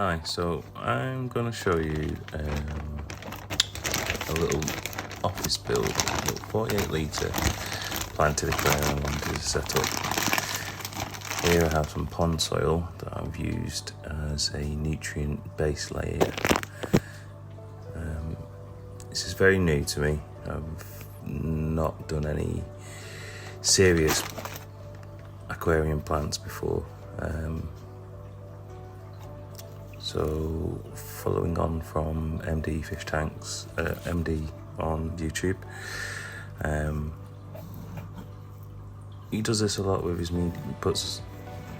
Hi, so I'm going to show you a little office build, a little 48 litre planted ground is set up. Here I have some pond soil that I've used as a nutrient base layer. This is very new to me. I've not done any serious aquarium plants before. So following on from MD Fish Tanks, MD on YouTube, he does this a lot with his media. He puts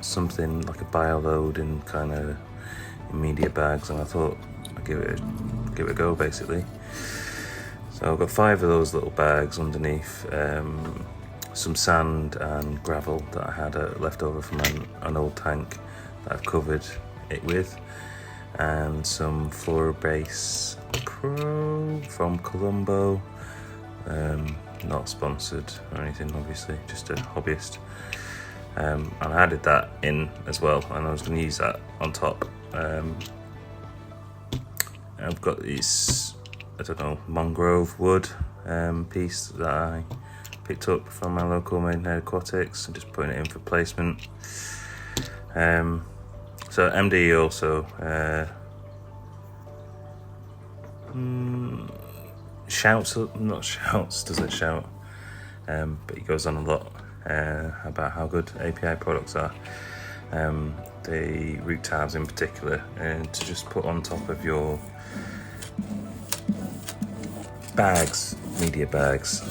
something like a bio load in kind of media bags, and I thought I'd give it a go basically. So I've got 5 of those little bags underneath, some sand and gravel that I had left over from an old tank that I've covered it with, and some Flora Base Pro from Colombo, not sponsored or anything obviously, just a hobbyist, and I added that in as well, and I was going to use that on top. I've got this, I don't know, mangrove wood piece that I picked up from my local Maidenhead Aquatics and just putting it in for placement. So MD also doesn't shout, but he goes on a lot about how good API products are. The root tabs in particular, to just put on top of your bags, media bags.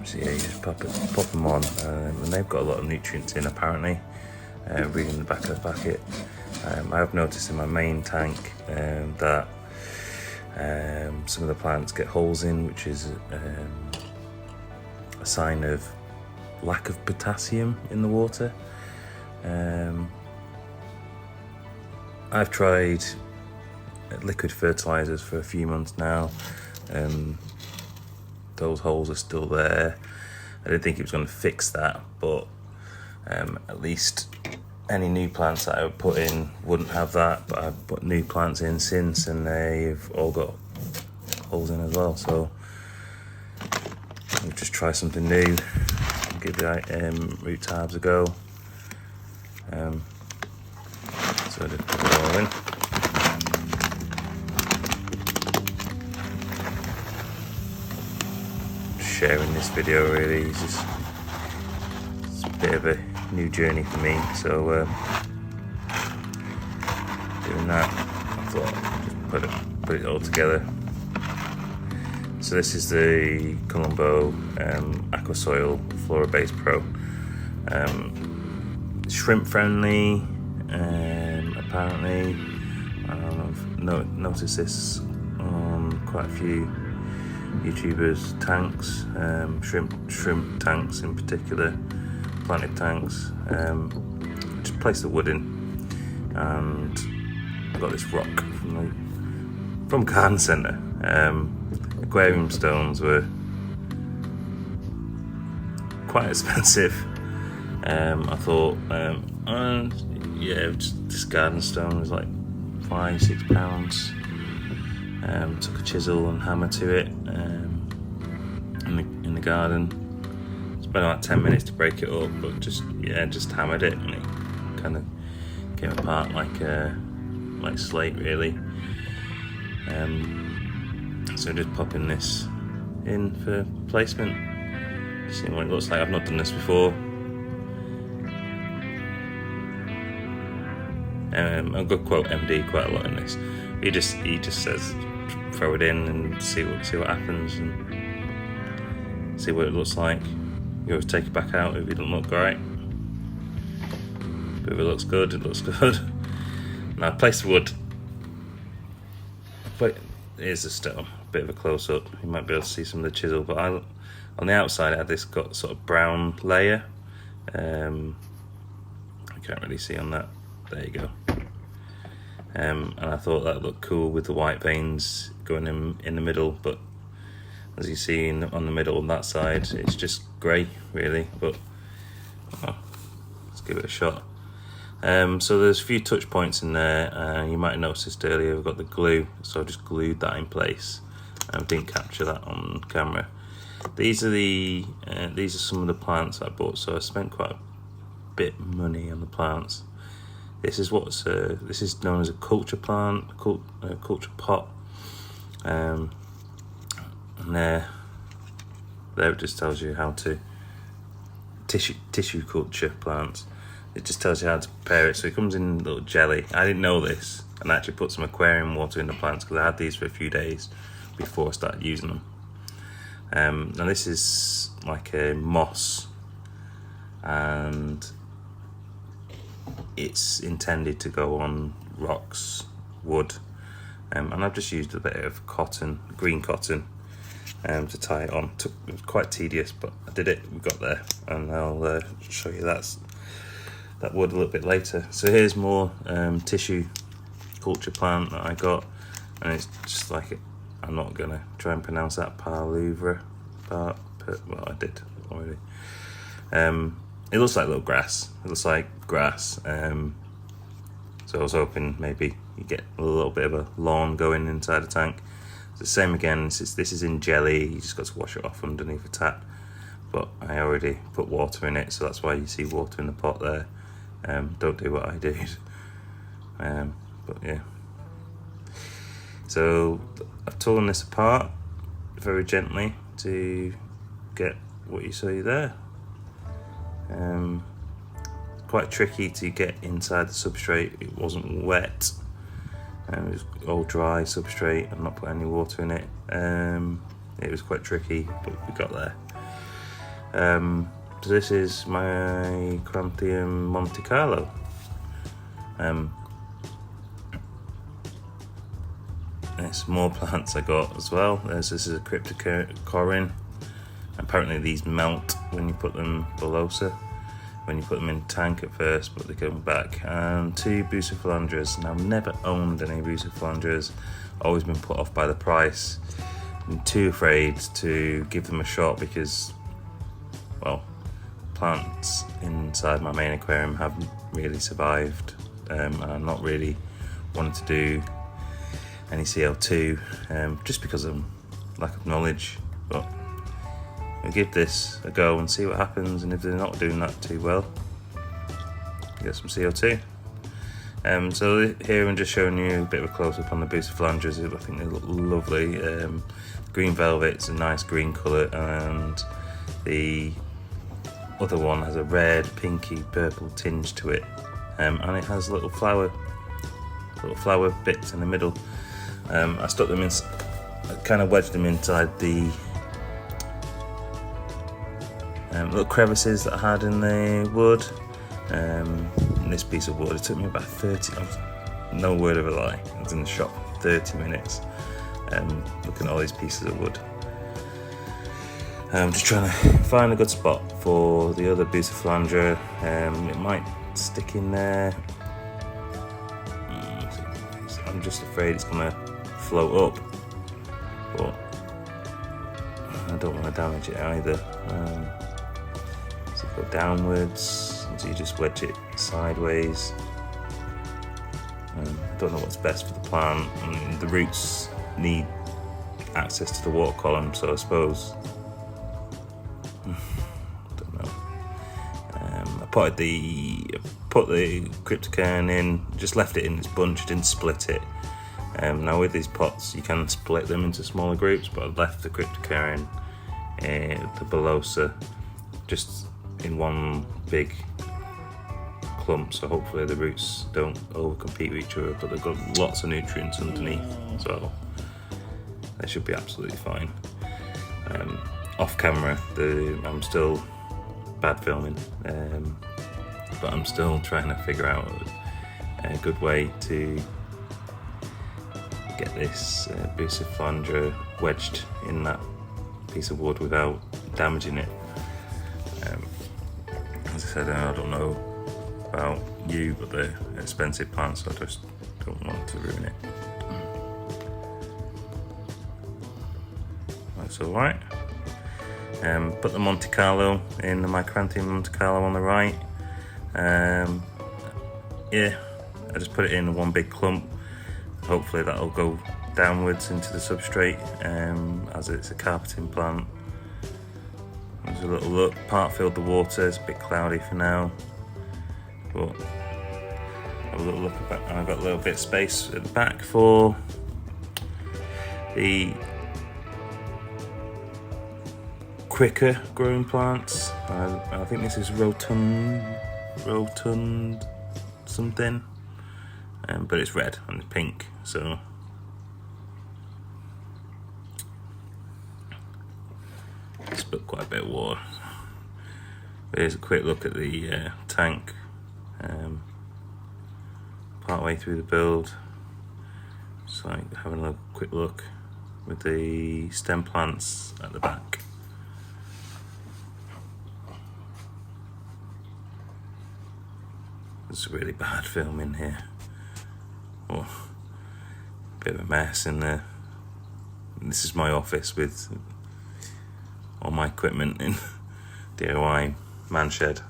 So yeah, you just pop them on, and they've got a lot of nutrients in apparently. Reading the back of the packet, I have noticed in my main tank that some of the plants get holes in, which is a sign of lack of potassium in the water. I've tried liquid fertilizers for a few months now. Those holes are still there. I didn't think it was going to fix that, but at least any new plants that I would put in wouldn't have that. But I've put new plants in since, and they've all got holes in as well. So I'll just try something new, give the root tabs a go. So I just put it all in. Sharing this video really is just, it's a bit of a new journey for me, so doing that, I thought I'd just put it all together. So this is the Colombo Aqua Soil Flora Base Pro, shrimp friendly, apparently. I've noticed this on quite a few YouTubers' tanks, shrimp tanks in particular, planted tanks. Just place the wood in, and I got this rock from Garden Centre. Aquarium stones were quite expensive. I thought, this garden stone was like £5-6. Took a chisel and hammer to it in the garden. Spent like 10 minutes to break it up, but just hammered it, and it kind of came apart like slate really. So just popping this in for placement, seeing what it looks like. I've not done this before. I've got quote MD quite a lot in this. He just says throw it in and see what happens and see what it looks like. You always take it back out if it doesn't look right. But if it looks good, it looks good. Now I place the wood. But here's the stone, a bit of a close up. You might be able to see some of the chisel, but on the outside I had this got sort of brown layer. You can't really see on that. There you go. And I thought that looked cool with the white veins going in the middle, but as you see on the middle on that side, it's just grey really. But let's give it a shot. So there's a few touch points in there. You might have noticed earlier I've got the glue, so I just glued that in place. I didn't capture that on camera. These are some of the plants I bought, so I spent quite a bit of money on the plants. This is this is known as a culture plant, culture pot, and there it just tells you how to tissue culture plants. It just tells you how to prepare it. So it comes in little jelly. I didn't know this, and I actually put some aquarium water in the plants because I had these for a few days before I started using them. Now this is like a moss, and it's intended to go on rocks, wood, and I've just used a bit of cotton, green cotton, to tie it on. It was quite tedious, but I did it. We got there, and I'll show you that wood a little bit later. So here's more tissue culture plant that I got, and it's just like I'm not gonna try and pronounce that well, I did already. It looks like little grass. It looks like grass. So I was hoping maybe you get a little bit of a lawn going inside the tank. It's the same again. This is in jelly. You just got to wash it off underneath the tap. But I already put water in it, so that's why you see water in the pot there. Don't do what I did. But yeah. So I've torn this apart very gently to get what you see there. Quite tricky to get inside the substrate. It wasn't wet, it was all dry substrate and not put any water in it. It was quite tricky, but we got there. So this is my Crantium Monte Carlo. There's more plants I got as well. This is a cryptocorin. Apparently these melt when you put them when you put them in tank at first, but they come back. And 2 bucephalandras. Now I've never owned any bucephalandras, always been put off by the price. I'm too afraid to give them a shot because, well, plants inside my main aquarium haven't really survived, and I'm not really wanting to do any CO2 just because of lack of knowledge. But we'll give this a go and see what happens, and if they're not doing that too well, get some CO2. So here I'm just showing you a bit of a close-up on the bucephalandras. I think they look lovely. Green velvet's a nice green colour, and the other one has a red, pinky, purple tinge to it, and it has little flower bits in the middle. I stuck them in, I kind of wedged them inside the little crevices that I had in the wood. In this piece of wood, it took me about 30, no word of a lie, I was in the shop 30 minutes looking at all these pieces of wood. I'm just trying to find a good spot for the other bucephalandra. It might stick in there. I'm just afraid it's going to float up, but I don't want to damage it either. So you go downwards, so you just wedge it sideways. I don't know what's best for the plant. I mean, the roots need access to the water column, so I suppose, I don't know. I put the cryptocorin in, just left it in its bunch, didn't split it. Now with these pots you can split them into smaller groups, but I left the cryptocorin, the Belosa, just in one big clump, so hopefully the roots don't overcompete with each other, but they've got lots of nutrients underneath, so they should be absolutely fine. Off camera, I'm still bad filming, but I'm still trying to figure out a good way to get this bucephalandra wedged in that piece of wood without damaging it. As I said, I don't know about you, but they're expensive plants, so I just don't want to ruin it. That's alright. Put the Monte Carlo in, the Crantium Monte Carlo on the right. yeah, I just put it in one big clump. Hopefully that'll go downwards into the substrate, as it's a carpeting plant. There's a little look. Part filled the water. It's a bit cloudy for now, but have a little look at that. I've got a little bit of space at the back for the quicker growing plants. I think this is rotund something, but it's red and it's pink, so spilled quite a bit of water. Here's a quick look at the tank part way through the build. Just like having a quick look with the stem plants at the back. It's really bad filming here. Oh, bit of a mess in there. This is my office with all my equipment in DIY man shed.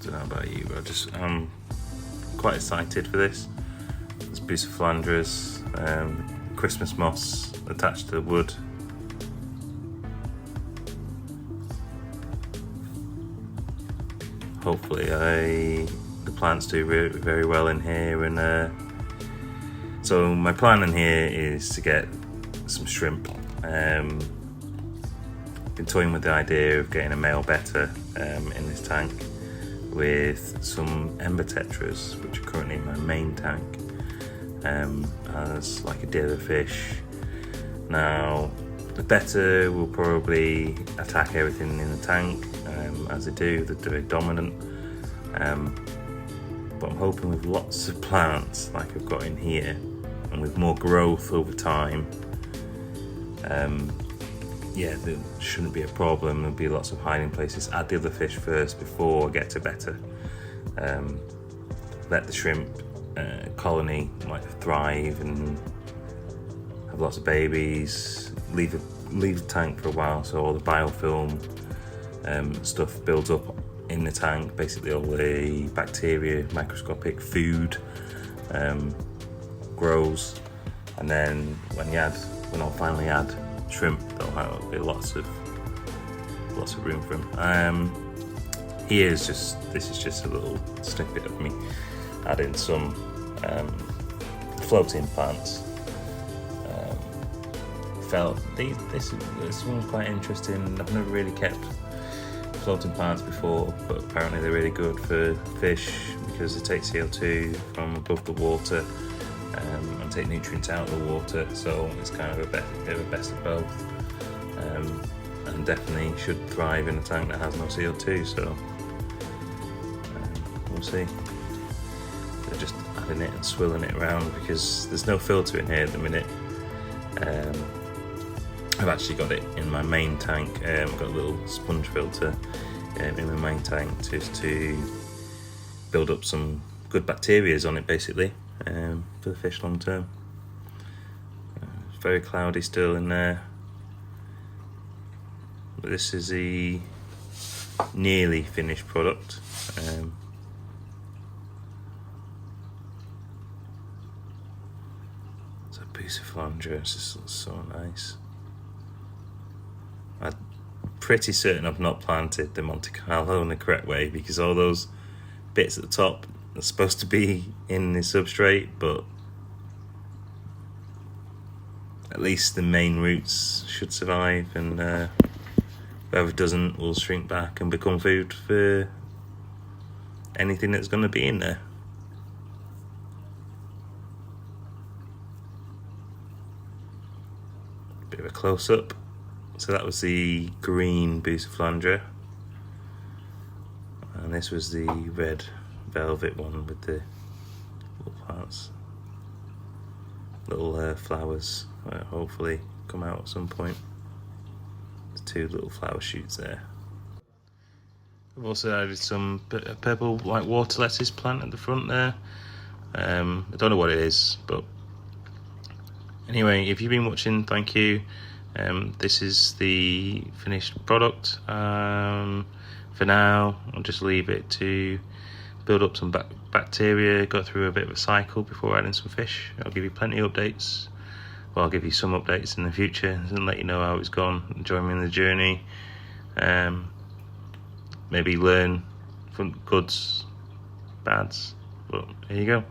I don't know about you, but I'm quite excited for this. There's Bucephalandras, Christmas moss attached to the wood. Hopefully the plants do very well in here, and so my plan in here is to get some shrimp. Been toying with the idea of getting a male betta in this tank with some ember tetras, which are currently in my main tank, as like a dealer fish. Now the betta will probably attack everything in the tank, as they do. They're very dominant, but I'm hoping with lots of plants like I've got in here, and with more growth over time, yeah, there shouldn't be a problem. There'll be lots of hiding places. Add the other fish first before I get to betta. Let the shrimp colony like thrive and have lots of babies. Leave the tank for a while so all the biofilm stuff builds up in the tank. Basically all the bacteria, microscopic food grows, and then when I'll finally add shrimp, there'll be lots of room for them. This is just a little snippet of me adding some floating plants. Felt this one's quite interesting. I've never really kept floating plants before, but apparently they're really good for fish because they take CO2 from above the water and take nutrients out of the water, so it's kind of a bit of a best of both, and definitely should thrive in a tank that has no CO2, so we'll see. They're just adding it and swilling it around because there's no filter in here at the minute. I've actually got it in my main tank. I've got a little sponge filter in my main tank just to build up some good bacteria on it, basically, for the fish long term. It's very cloudy still in there, but this is the nearly finished product. It's a Bucephalandra. This looks so nice. I'm pretty certain I've not planted the Monte Carlo in the correct way, because all those bits at the top are supposed to be in the substrate, but at least the main roots should survive, and whoever doesn't will shrink back and become food for anything that's going to be in there. Bit of a close-up. So that was the green Bucephalandra, and this was the red velvet one with the little plants, little flowers that hopefully come out at some point. There's two little flower shoots there. I've also added some purple like water lettuce plant at the front there. I don't know what it is, but Anyway, if you've been watching, thank you. This is the finished product. For now, I'll just leave it to build up some bacteria, go through a bit of a cycle before adding some fish. I'll give you plenty of updates. Well, I'll give you some updates in the future and let you know how it's gone. Join me in the journey. Maybe learn from goods, bads. But here you go.